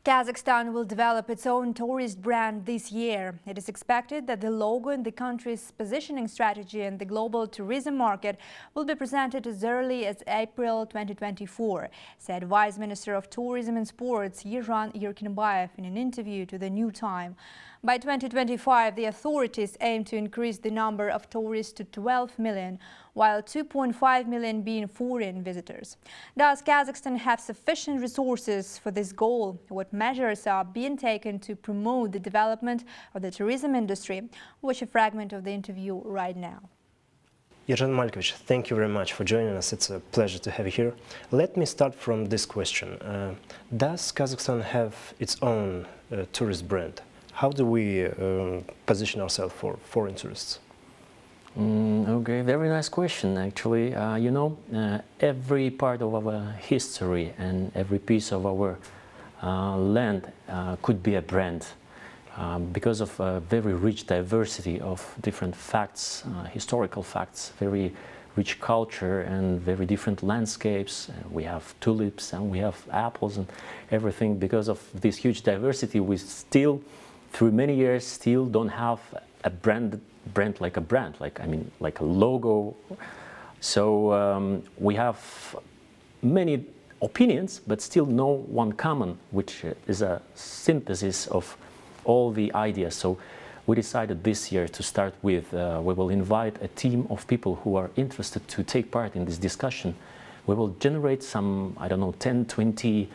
Kazakhstan will develop its own tourist brand this year. It is expected that the logo in the country's positioning strategy in the global tourism market will be presented as early as April 2024, said Vice Minister of Tourism and Sports Yeran Yerkinbayev in an interview to The New Time. By 2025, the authorities aim to increase the number of tourists to 12 million, while 2.5 million being foreign visitors. Does Kazakhstan have sufficient resources for this goal? What measures are being taken to promote the development of the tourism industry? Watch a fragment of the interview right now. Yeran Malkovich, thank you very much for joining us. It's a pleasure to have you here. Let me start from this question. Does Kazakhstan have its own tourist brand? How do we position ourselves for foreign tourists? Okay, very nice question, actually. Every part of our history and every piece of our land could be a brand because of a very rich diversity of different facts, historical facts, very rich culture and very different landscapes. We have tulips and we have apples and everything. Because of this huge diversity, we still, through many years, still don't have a brand like a logo. So we have many opinions, but still no one common, which is a synthesis of all the ideas. So we decided this year to start with, we will invite a team of people who are interested to take part in this discussion. We will generate some, 10, 20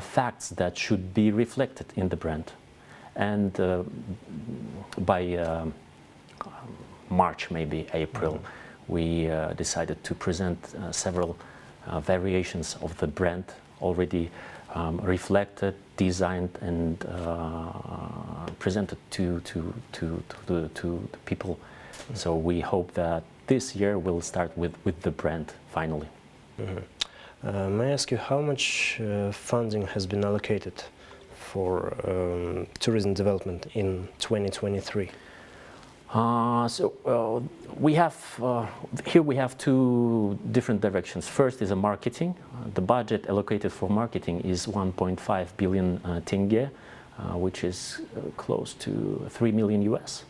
facts that should be reflected in the brand. And by March, maybe April, we decided to present several variations of the brand already reflected, designed, and presented to the people. So we hope that this year we'll start with the brand finally. May I ask you how much funding has been allocated for tourism development in 2023? We have here we have two different directions. First is marketing. The budget allocated for marketing is 1.5 billion tenge, which is close to 3 million US.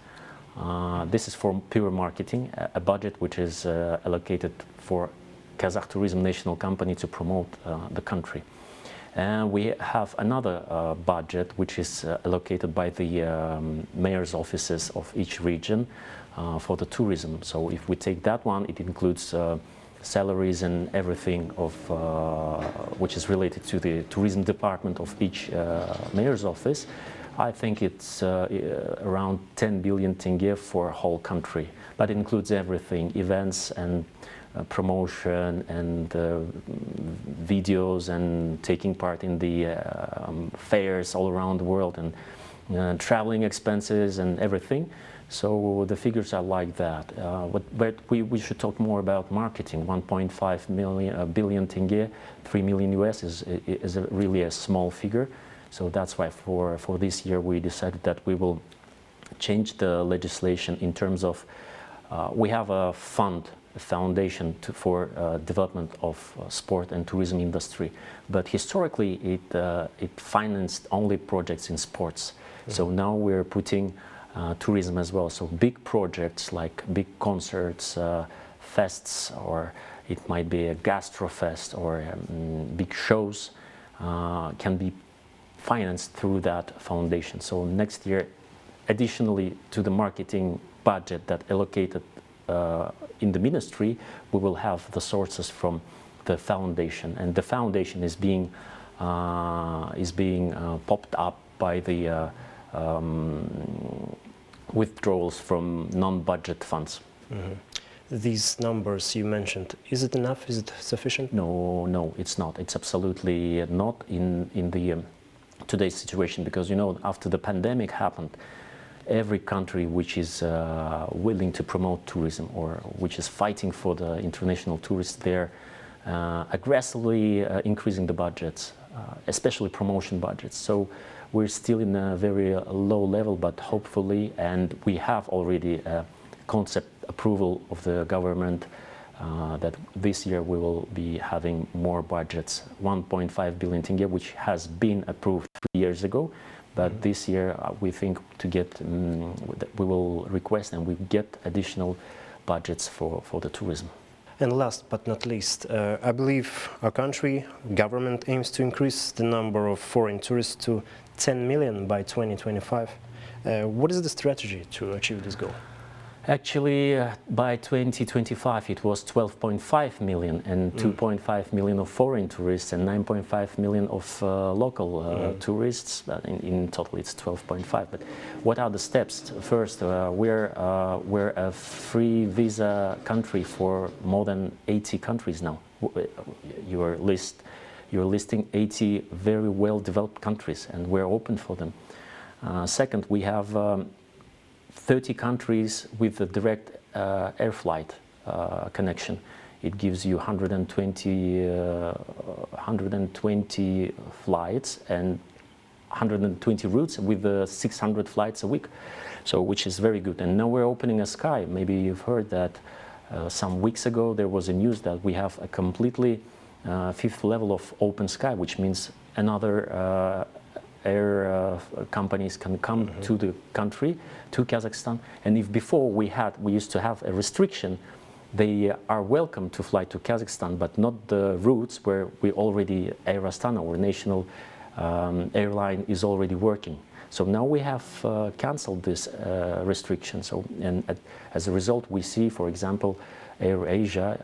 This is for pure marketing, a budget which is allocated for Kazakh Tourism National Company to promote the country. And we have another budget which is allocated by the mayor's offices of each region for the tourism. So if we take that one, it includes salaries and everything of which is related to the tourism department of each mayor's office. I think it's around 10 billion tenge for a whole country. That includes everything, events and promotion and videos and taking part in the fairs all around the world and traveling expenses and everything. So the figures are like that. But we should talk more about marketing. 1.5 billion tenge, 3 million US is really a small figure. So that's why for this year we decided that we will change the legislation in terms of we have a fund, a foundation for development of sport and tourism industry, but historically it financed only projects in sports. So now we're putting tourism as well. So big projects like big concerts, fests, or it might be a gastro fest or big shows can be financed through that foundation. So next year, additionally to the marketing budget that allocated in the ministry, we will have the sources from the foundation, and the foundation is being popped up by the withdrawals from non-budget funds. These numbers you mentioned, is it enough? Is it sufficient? No, it's not. It's absolutely not in the today's situation, because after the pandemic happened, every country which is willing to promote tourism or which is fighting for the international tourists, they're aggressively increasing the budgets, especially promotion budgets. So we're still in a very low level, but hopefully, and we have already a concept approval of the government that this year we will be having more budgets, 1.5 billion tenge, which has been approved 3 years ago. But this year we think to get, we will request and we get additional budgets for the tourism. And last but not least, I believe our country government aims to increase the number of foreign tourists to 10 million by 2025. What is the strategy to achieve this goal? Actually, by 2025 it was 12.5 million and 2.5 million of foreign tourists and 9.5 million of local tourists. But in total it's 12.5. But what are the steps? First, we're a free visa country for more than 80 countries now. You're listing 80 very well developed countries, and we're open for them. Second, we have 30 countries with a direct air flight connection. It gives you 120 flights and 120 routes with 600 flights a week, so which is very good. And now we're opening a sky. Maybe you've heard that some weeks ago there was a news that we have a completely fifth level of open sky, which means another air companies can come to the country, to Kazakhstan. And if before we used to have a restriction, they are welcome to fly to Kazakhstan, but not the routes where we already, Air Astana, our national airline, is already working. So now we have cancelled this restriction. So, and as a result, we see, for example, AirAsia,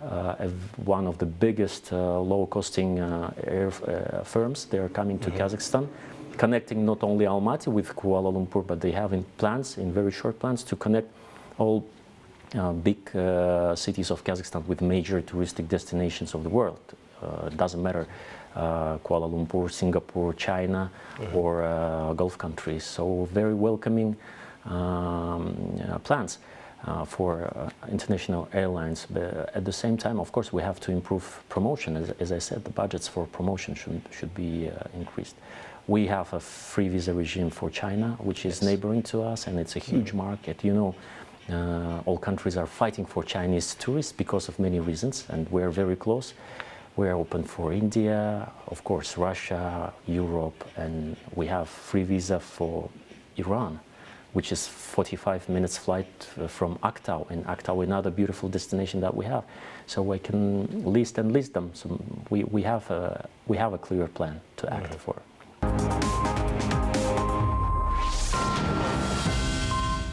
one of the biggest low-costing air firms. They are coming to Kazakhstan, connecting not only Almaty with Kuala Lumpur, but they have in very short plans, to connect all big cities of Kazakhstan with major touristic destinations of the world. It doesn't matter Kuala Lumpur, Singapore, China, or Gulf countries. So very welcoming plans for international airlines. But at the same time, of course, we have to improve promotion. As I said, the budgets for promotion should be increased. We have a free visa regime for China, which is neighboring to us, and it's a huge market. You know, all countries are fighting for Chinese tourists because of many reasons, and we're very close. We're open for India, of course, Russia, Europe, and we have free visa for Iran, which is 45 minutes flight from Aktau, and Aktau, another beautiful destination that we have. So we can list them. So we have a clear plan to act for.